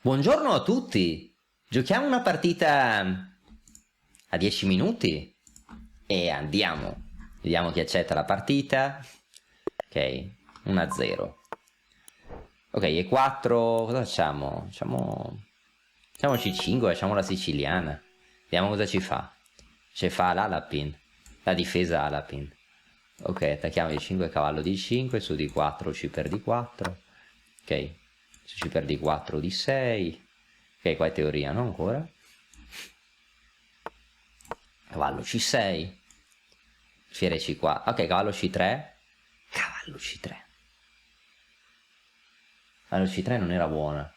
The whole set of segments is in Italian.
Buongiorno a tutti! Giochiamo una partita a 10 minuti e andiamo. Vediamo chi accetta la partita. Ok, 1-0. Ok, e 4. Cosa facciamo? Facciamoci 5, facciamo la siciliana. Vediamo cosa ci fa. Ci fa l'Alapin. La difesa Alapin. Ok, attacchiamo di 5, cavallo di 5, su di 4 ci perdi 4. Ok, su ci perdi 4 di 6. Ok, qua è teoria, no? Ancora. Cavallo C6. Fiere C4. Ok, cavallo C3. Cavallo C3. Cavallo C3 non era buona.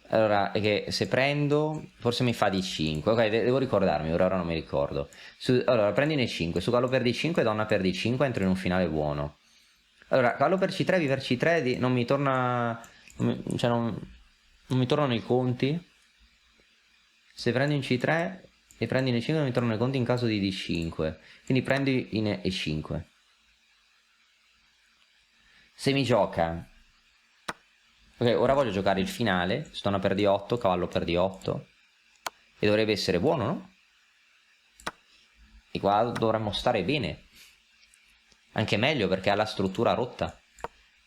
Allora, è che se prendo, forse mi fa D5. Ok, devo ricordarmi, ora non mi ricordo. Allora, prendi in E5. Su cavallo per D5, donna per D5, entro in un finale buono. Allora, cavallo per C3, viver C3, non mi torna... non mi tornano i conti. Se prendi in C3 e prendi in E5 non mi tornano i conti in caso di D5. Quindi prendi in E5. Se mi gioca... Ok, ora voglio giocare il finale. Stona per D8, cavallo per D8. E dovrebbe essere buono, no? E qua dovremmo stare bene. Anche meglio perché ha la struttura rotta.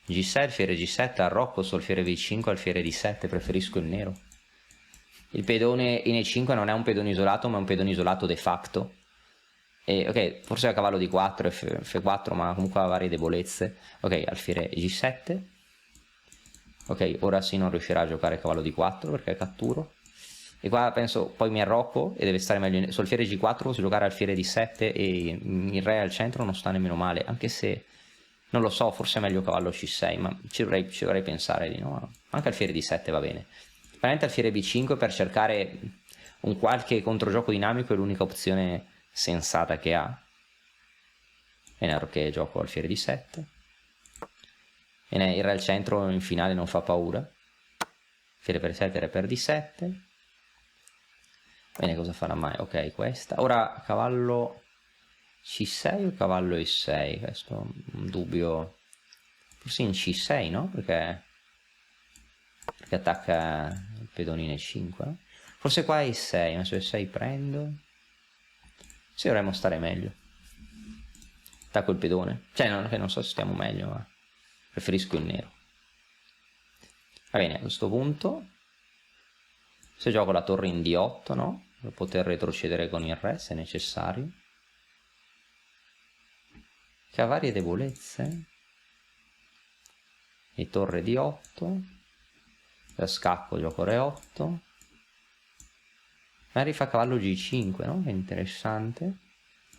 G6, alfiere G7, arrocco, solfiere V5, alfiere D7, preferisco il nero. Il pedone in E5 non è un pedone isolato, ma è un pedone isolato de facto. E, ok, forse a cavallo D4, F4, ma comunque ha varie debolezze. Ok, alfiere G7. Ok, ora sì non riuscirà a giocare cavallo D4 perché catturo. E qua penso, poi mi arrocco e deve stare meglio. Su alfiere G4 posso giocare alfiere D7 e il re al centro non sta nemmeno male, anche se non lo so, forse è meglio cavallo C6, ma ci dovrei pensare di no. Anche alfiere D7 va bene. Veramente alfiere B5 per cercare un qualche controgioco dinamico è l'unica opzione sensata che ha. Bene, che gioco alfiere D7. E il re al centro in finale non fa paura. Alfiere per 7, re per D7. Bene, cosa farà mai? Ok, questa. Ora cavallo C6 o cavallo E6? Questo è un dubbio. Forse in C6, no? Perché attacca il pedone in E5. Forse qua è E6, ma su E6 prendo. Sì, dovremmo stare meglio. Attacco il pedone. Cioè, non so se stiamo meglio, ma preferisco il nero. Va bene, a questo punto, se gioco la torre in D8, no? Per poter retrocedere con il re, se necessario. Che ha varie debolezze. E torre D8. Da scacco gioco re 8. Magari fa cavallo G5, no? È interessante.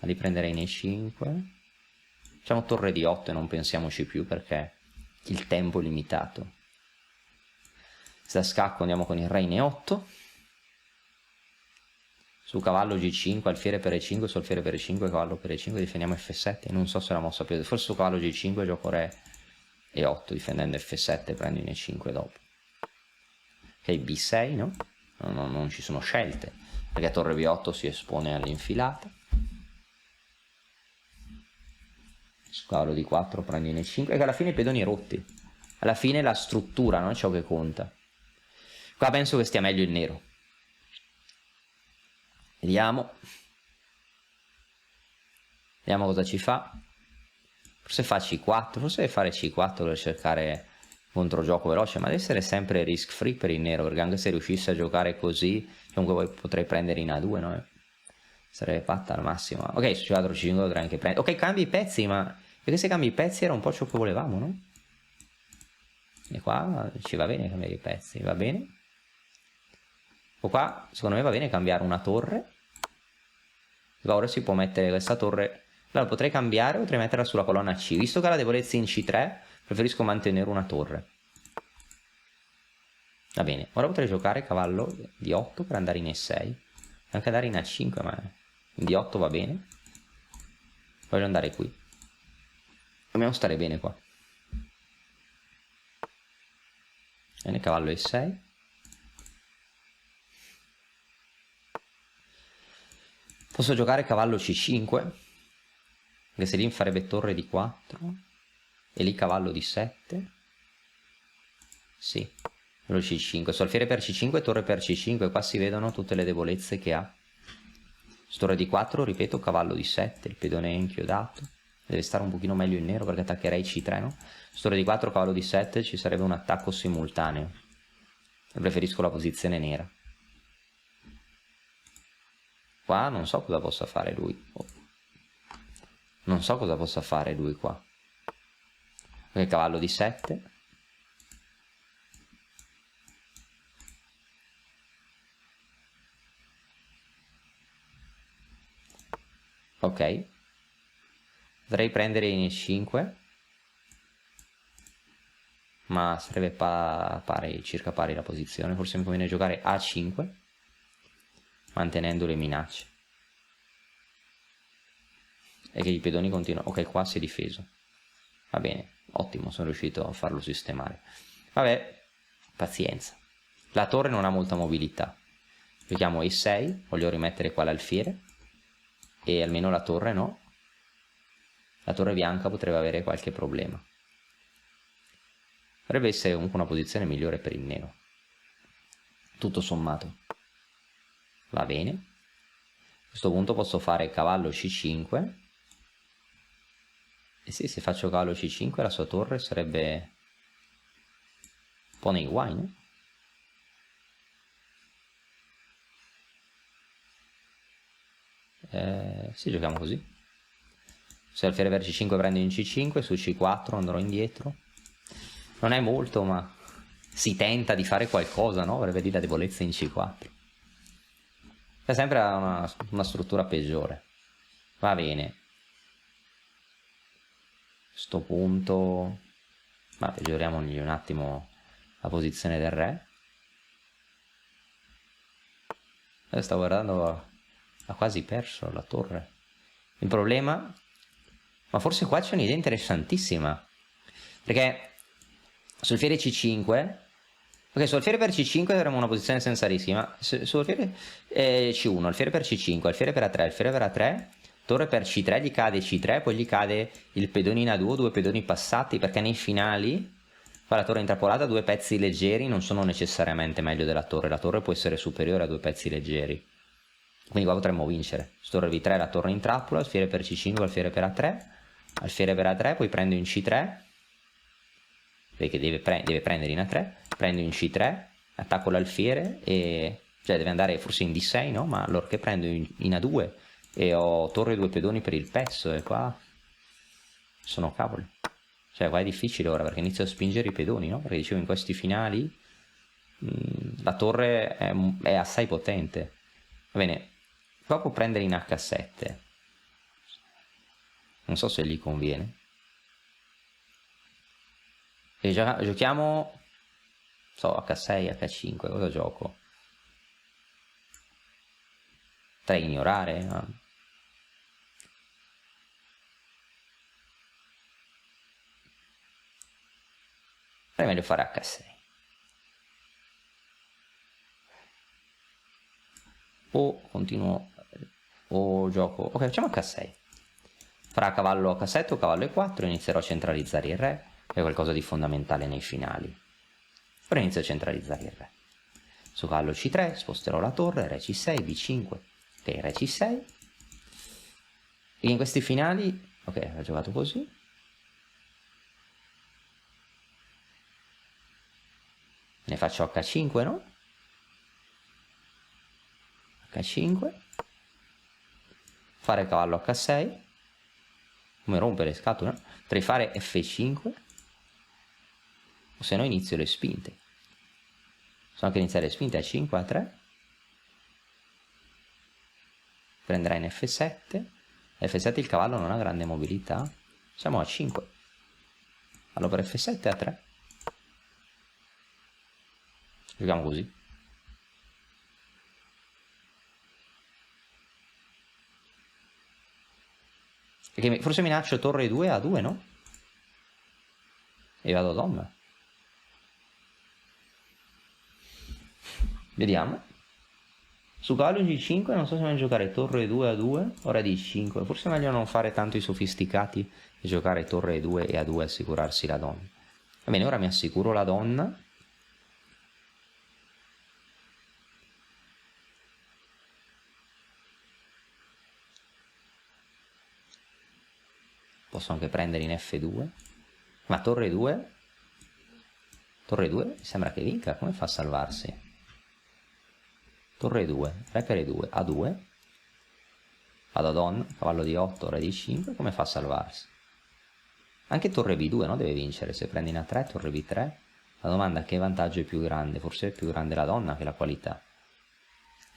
Ma li prenderei in E5. Facciamo torre D8 e non pensiamoci più perché il tempo è limitato. Se da scacco andiamo con il re in E8. Su cavallo G5, alfiere per E5, su alfiere per E5, cavallo per E5, difendiamo F7. Non so se la mossa più... Forse su cavallo G5 gioco re E8, difendendo F7 prendo in E5 dopo. Ok, B6, no? Non ci sono scelte, perché torre B8 si espone all'infilata. Su cavallo D4 prendo in E5, e che alla fine i pedoni rotti. Alla fine la struttura, no? È ciò che conta. Qua penso che stia meglio il nero. Vediamo. Vediamo cosa ci fa. Forse fa C4, forse deve fare C4 per cercare controgioco veloce, ma deve essere sempre risk free per il nero, perché anche se riuscisse a giocare così, comunque poi potrei prendere in A2, no? Sarebbe fatta al massimo. Ok, su C4 C5 dovrei anche prendere. Ok, cambi i pezzi, ma perché se cambi i pezzi era un po' ciò che volevamo, no? E qua ci va bene cambiare i pezzi, va bene? O qua, secondo me va bene cambiare una torre. Ora si può mettere questa torre. Allora potrei cambiare, potrei metterla sulla colonna C. Visto che ha la debolezza in C3, preferisco mantenere una torre. Va bene, ora potrei giocare cavallo di 8 per andare in E6. Anche andare in A5, ma in D8 va bene. Voglio andare qui. Dobbiamo stare bene qua. Bene, cavallo E6. Posso giocare cavallo C5. Che se lì mi farebbe torre di 4. E lì cavallo di 7. Sì. Lo C5, solfiere per C5, torre per C5, qua si vedono tutte le debolezze che ha. Torre di 4, ripeto, cavallo di 7, il pedone è inchiodato. Deve stare un pochino meglio il nero perché attaccherei C3, no? Torre di 4, cavallo di 7, ci sarebbe un attacco simultaneo. Preferisco la posizione nera. Qua non so cosa possa fare lui. Non so cosa possa fare lui qua. Perché cavallo di 7. Ok. Potrei prendere in E5. Ma sarebbe circa pari la posizione. Forse mi conviene giocare A5. Mantenendo le minacce. E che i pedoni continuano. Ok, qua si è difeso. Va bene, ottimo, sono riuscito a farlo sistemare. Vabbè, pazienza. La torre non ha molta mobilità. Giochiamo E6, voglio rimettere qua l'alfiere. E almeno la torre no. La torre bianca potrebbe avere qualche problema. Potrebbe essere comunque una posizione migliore per il nero. Tutto sommato. Va bene. A questo punto posso fare cavallo C5. E sì, se faccio cavallo C5 la sua torre sarebbe un po' nei guai, no? Sì, giochiamo così. Se alfiere per C5 prendo in C5, su C4 andrò indietro. Non è molto, ma si tenta di fare qualcosa, no? Per vedere la debolezza in C4. È sempre una struttura peggiore. Va bene. A questo punto... Ma peggioriamogli un attimo la posizione del re. Sto guardando... Ha quasi perso la torre. Il problema... Ma forse qua c'è un'idea interessantissima. Perché sul alfiere C5... Ok, su alfiere per C5 avremo una posizione sensatissima. Su alfiere C1, alfiere per C5, alfiere per A3, alfiere per A3, torre per C3, gli cade C3, poi gli cade il pedone in A2, due pedoni passati, perché nei finali, qua la torre intrappolata, due pezzi leggeri non sono necessariamente meglio della torre. La torre può essere superiore a due pezzi leggeri. Quindi qua potremmo vincere. Su torre V3 la torre in trappola, alfiere per C5, alfiere per A3, alfiere per A3, poi prendo in C3, perché deve prendere in A3, prendo in C3, attacco l'alfiere e... cioè deve andare forse in D6, no? Ma allora che prendo in A2 e ho torre e due pedoni per il pezzo e qua sono cavoli. Cioè qua è difficile ora perché inizio a spingere i pedoni, no? Perché dicevo in questi finali la torre è assai potente. Va bene, qua può prendere in H7. Non so se gli conviene. E giochiamo, so, H6, H5, cosa gioco? Potrei ignorare, ma... È meglio fare H6. O continuo, o gioco... Ok, facciamo H6. Farà cavallo H7 o cavallo E4, inizierò a centralizzare il re. È qualcosa di fondamentale nei finali. Ora inizio a centralizzare il re. Su cavallo C3 sposterò la torre, re C6, B5, ok, re C6. E in questi finali, ok, ho giocato così. Ne faccio H5, no? H5. Fare cavallo H6. Come rompe le scatole, no? Potrei fare F5. O se no inizio le spinte. Posso anche iniziare le spinte a 5, a 3. Prenderà in F7. F7 il cavallo non ha grande mobilità. Siamo a 5. Allora per F7 a 3. Giochiamo così. Perché forse minaccio torre 2 a 2, no? E vado a donna. Vediamo. Su cavallo G5 non so se meglio giocare torre 2 a 2 o re D5. Forse è meglio non fare tanto i sofisticati e giocare torre 2 e a 2 e assicurarsi la donna. Va bene, ora mi assicuro la donna. Posso anche prendere in F2. Ma torre 2? Torre 2? Mi sembra che vinca. Come fa a salvarsi? Torre 2, re per E2, A2. Vado a donna, cavallo di 8, re di 5. Come fa a salvarsi? Anche torre B2, no? Deve vincere. Se prendi in A3, torre B3. La domanda è che vantaggio è più grande? Forse è più grande la donna che la qualità.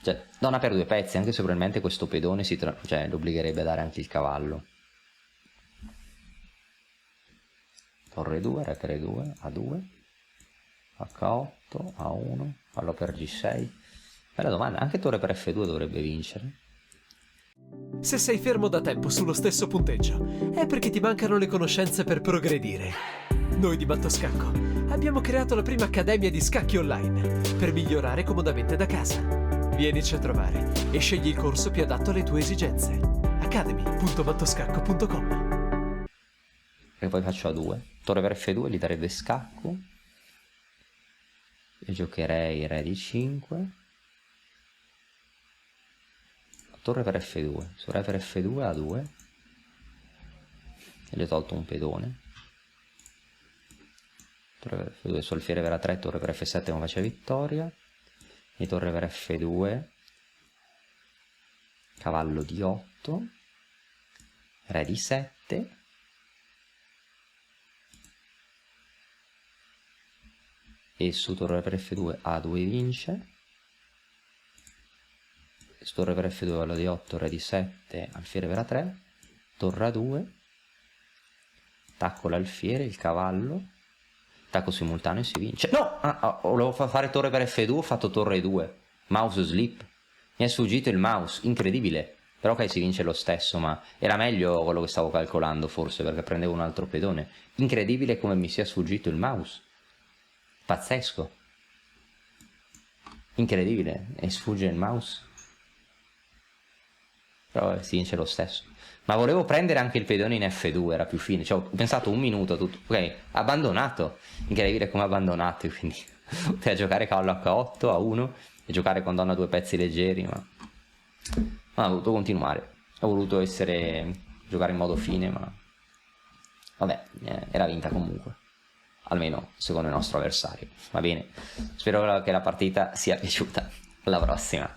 Cioè, donna per 2 pezzi, anche se probabilmente questo pedone cioè, lo obbligherebbe a dare anche il cavallo. Torre 2, re per E2, A2, H8, A1, fallo per G6. Bella domanda, anche torre per F2 dovrebbe vincere. Se sei fermo da tempo sullo stesso punteggio, è perché ti mancano le conoscenze per progredire. Noi di Mattoscacco abbiamo creato la prima accademia di scacchi online per migliorare comodamente da casa. Vienici a trovare e scegli il corso più adatto alle tue esigenze. academy.mattoscacco.com. E poi faccio A2. Torre per F2 gli darebbe scacco. E giocherei re di 5. Torre per F2. Su re per F2 A2. E gli ho tolto un pedone. Torre per F2, solfiere per A3, torre per F7 come faccia vittoria. E torre per F2. Cavallo di 8. Re di 7. E su torre per F2 A2 vince. Su torre per F2 cavallo di 8, re di 7, alfiere per A3, torre A2, attacco l'alfiere, il cavallo, attacco simultaneo e si vince. No! Volevo fare torre per F2, ho fatto torre 2, mouse slip, mi è sfuggito il mouse, incredibile. Però ok, si vince lo stesso, ma era meglio quello che stavo calcolando forse, perché prendevo un altro pedone. Incredibile come mi sia sfuggito il mouse. Pazzesco. Incredibile, e sfugge il mouse. Però si vince lo stesso. Ma volevo prendere anche il pedone in F2, era più fine. Cioè, ho pensato un minuto tutto. Ok, abbandonato. Incredibile come abbandonato, quindi potevo giocare cavallo H8, A1 e giocare con donna 2 pezzi leggeri, ma ho voluto continuare. Ho voluto giocare in modo fine, ma vabbè, era vinta comunque. Almeno secondo il nostro avversario. Va bene, spero che la partita sia piaciuta. Alla prossima.